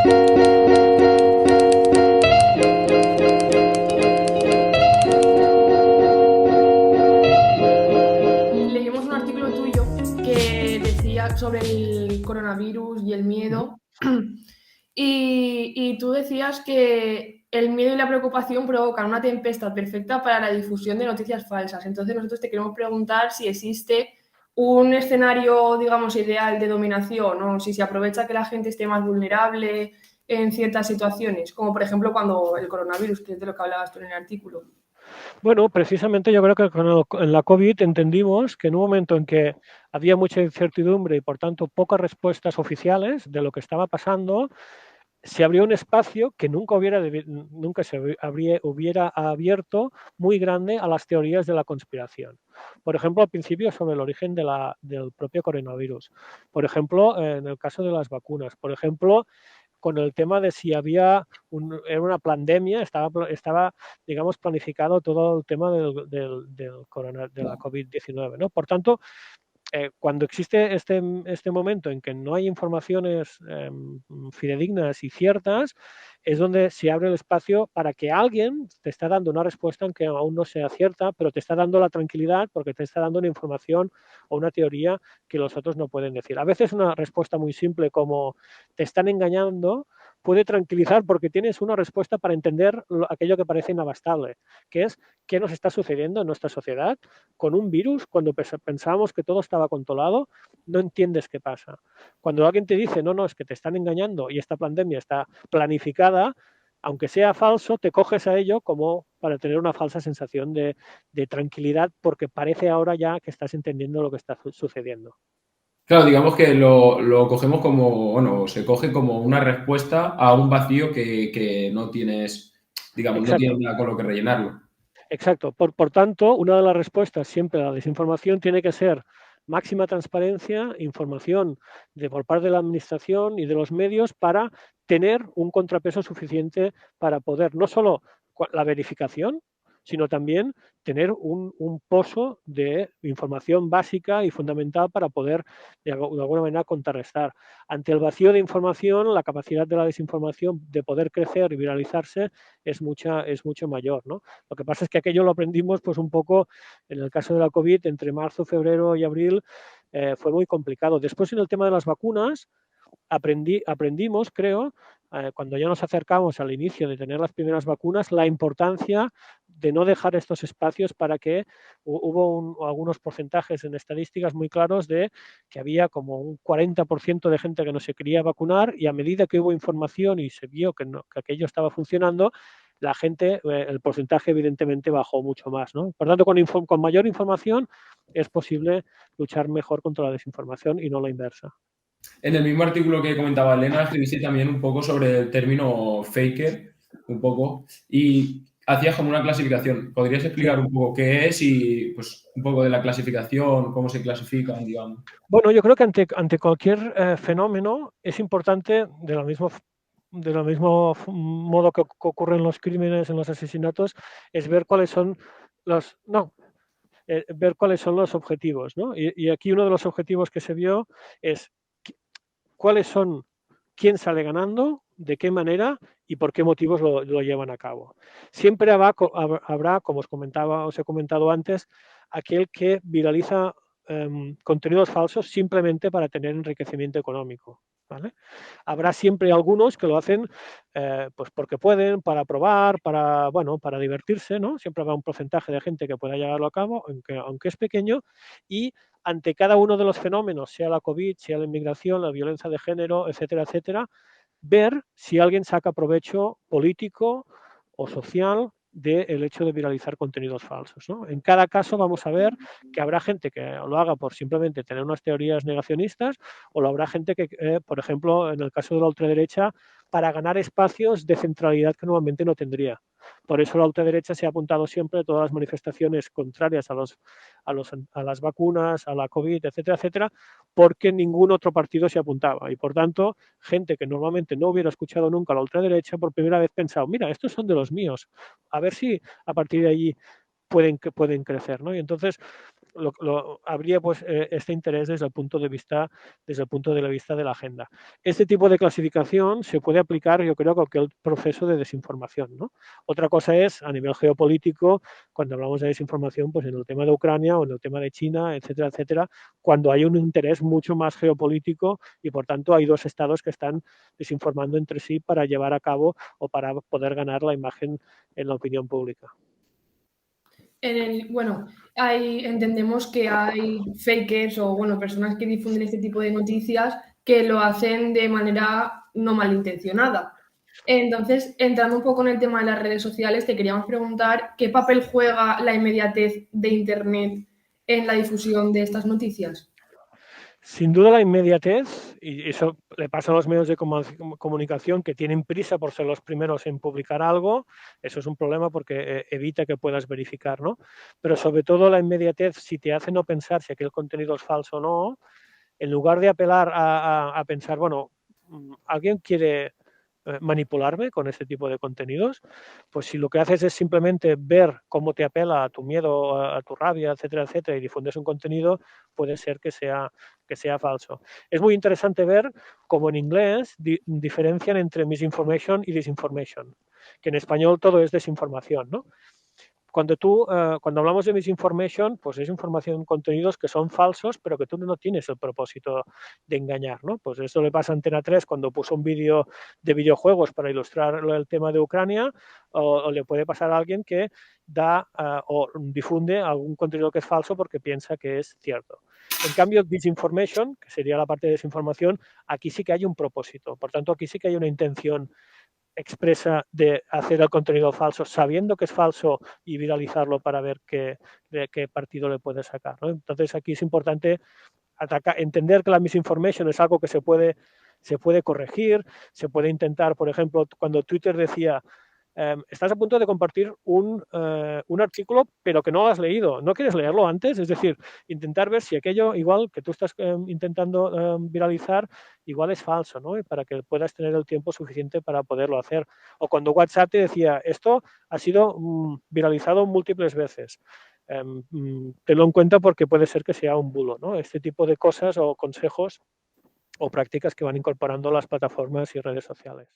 Leímos un artículo tuyo que decía sobre el coronavirus y el miedo. Y tú decías que el miedo y la preocupación provocan una tempestad perfecta para la difusión de noticias falsas. Entonces nosotros te queremos preguntar si existe un escenario, digamos, ideal de dominación, o si se aprovecha que la gente esté más vulnerable en ciertas situaciones, como por ejemplo cuando el coronavirus, que es de lo que hablabas tú en el artículo. Bueno, precisamente yo creo que en la COVID entendimos que en un momento en que había mucha incertidumbre y por tanto pocas respuestas oficiales de lo que estaba pasando, se abrió un espacio que nunca hubiera abierto muy grande a las teorías de la conspiración. Por ejemplo, al principio sobre el origen del propio coronavirus. Por ejemplo, en el caso de las vacunas. Por ejemplo, con el tema de si era una pandemia, estaba, digamos, planificado todo el tema de la COVID-19, ¿no? Por tanto, cuando existe este momento en que no hay informaciones fidedignas y ciertas, es donde se abre el espacio para que alguien te está dando una respuesta, aunque aún no sea cierta, pero te está dando la tranquilidad porque te está dando una información o una teoría que los otros no pueden decir. A veces una respuesta muy simple como te están engañando puede tranquilizar porque tienes una respuesta para entender aquello que parece inabastable, que es qué nos está sucediendo en nuestra sociedad con un virus cuando pensábamos que todo estaba controlado, no entiendes qué pasa. Cuando alguien te dice, no, no, es que te están engañando y esta pandemia está planificada, aunque sea falso, te coges a ello como para tener una falsa sensación de tranquilidad porque parece ahora ya que estás entendiendo lo que está sucediendo. Claro, digamos que lo cogemos como, bueno, se coge como una respuesta a un vacío que no tienes, digamos, no tienes Exacto. nada con lo que rellenarlo. Exacto. Por tanto, una de las respuestas siempre a la desinformación tiene que ser máxima transparencia, información por parte de la administración y de los medios para tener un contrapeso suficiente para poder no solo la verificación, sino también tener un pozo de información básica y fundamental para poder de alguna manera contrarrestar. Ante el vacío de información, la capacidad de la desinformación de poder crecer y viralizarse es mucho mayor, ¿no? Lo que pasa es que aquello lo aprendimos pues un poco, en el caso de la COVID, entre marzo, febrero y abril, fue muy complicado. Después, en el tema de las vacunas, aprendimos, creo, cuando ya nos acercamos al inicio de tener las primeras vacunas, la importancia de no dejar estos espacios para que hubo algunos porcentajes en estadísticas muy claros de que había como un 40% de gente que no se quería vacunar y a medida que hubo información y se vio que aquello estaba funcionando, la gente, el porcentaje evidentemente bajó mucho más, ¿no? Por tanto, con mayor información es posible luchar mejor contra la desinformación y no la inversa. En el mismo artículo que comentaba Elena, escribiste también un poco sobre el término faker, un poco, y hacías como una clasificación. ¿Podrías explicar un poco qué es y pues un poco de la clasificación, cómo se clasifican, digamos? Bueno, yo creo que ante cualquier fenómeno es importante, del mismo modo que ocurren los crímenes, en los asesinatos, es ver cuáles son los, no, ver cuáles son los objetivos, ¿no? Y aquí uno de los objetivos que se vio es cuáles son, quién sale ganando, de qué manera y por qué motivos lo llevan a cabo. Siempre habrá, como os he comentado antes, aquel que viraliza contenidos falsos simplemente para tener enriquecimiento económico. ¿Vale? Habrá siempre algunos que lo hacen pues porque pueden, para probar, para divertirse, ¿no? Siempre habrá un porcentaje de gente que pueda llevarlo a cabo, aunque es pequeño, y ante cada uno de los fenómenos, sea la COVID, sea la inmigración, la violencia de género, etcétera, etcétera, ver si alguien saca provecho político o social del hecho de viralizar contenidos falsos, ¿no? En cada caso vamos a ver que habrá gente que lo haga por simplemente tener unas teorías negacionistas o lo habrá gente que, por ejemplo, en el caso de la ultraderecha, para ganar espacios de centralidad que normalmente no tendría. Por eso la ultraderecha se ha apuntado siempre a todas las manifestaciones contrarias a las vacunas, a la COVID, etcétera, etcétera, porque ningún otro partido se apuntaba. Y por tanto, gente que normalmente no hubiera escuchado nunca la ultraderecha, por primera vez pensado, mira, estos son de los míos, a ver si a partir de allí pueden crecer, ¿no? Y entonces habría pues este interés desde el punto de vista de la agenda. Este tipo de clasificación se puede aplicar, yo creo, a cualquier proceso de desinformación, ¿no? Otra cosa es a nivel geopolítico, cuando hablamos de desinformación, pues en el tema de Ucrania o en el tema de China, etcétera, cuando hay un interés mucho más geopolítico y por tanto hay dos estados que están desinformando entre sí para llevar a cabo o para poder ganar la imagen en la opinión pública. Bueno, entendemos que hay fakers o personas que difunden este tipo de noticias que lo hacen de manera no malintencionada. Entonces, entrando un poco en el tema de las redes sociales, te queríamos preguntar qué papel juega la inmediatez de Internet en la difusión de estas noticias. Sin duda la inmediatez, y eso le pasa a los medios de comunicación que tienen prisa por ser los primeros en publicar algo, eso es un problema porque evita que puedas verificar, ¿no? Pero sobre todo la inmediatez, si te hace no pensar si aquel contenido es falso o no, en lugar de apelar a pensar, bueno, alguien quiere manipularme con este tipo de contenidos, pues si lo que haces es simplemente ver cómo te apela a tu miedo, a tu rabia, etcétera, y difundes un contenido, puede ser que sea falso. Es muy interesante ver cómo en inglés diferencian entre misinformation y disinformation, que en español todo es desinformación, ¿no? Cuando hablamos de misinformation, pues es información, contenidos que son falsos, pero que tú no tienes el propósito de engañar, ¿no? Pues eso le pasa a Antena 3 cuando puso un vídeo de videojuegos para ilustrar el tema de Ucrania, o le puede pasar a alguien que da o difunde algún contenido que es falso porque piensa que es cierto. En cambio, disinformation, que sería la parte de desinformación, aquí sí que hay un propósito. Por tanto, aquí sí que hay una intención expresa de hacer el contenido falso sabiendo que es falso y viralizarlo para ver qué partido le puede sacar, ¿no? Entonces aquí es importante entender que la misinformation es algo que se puede corregir, se puede intentar, por ejemplo, cuando Twitter decía estás a punto de compartir un artículo, pero que no lo has leído. ¿No quieres leerlo antes? Es decir, intentar ver si aquello igual que tú estás intentando viralizar, igual es falso, ¿no? Y para que puedas tener el tiempo suficiente para poderlo hacer. O cuando WhatsApp te decía, esto ha sido viralizado múltiples veces. Tenlo en cuenta porque puede ser que sea un bulo, ¿no? Este tipo de cosas o consejos o prácticas que van incorporando las plataformas y redes sociales.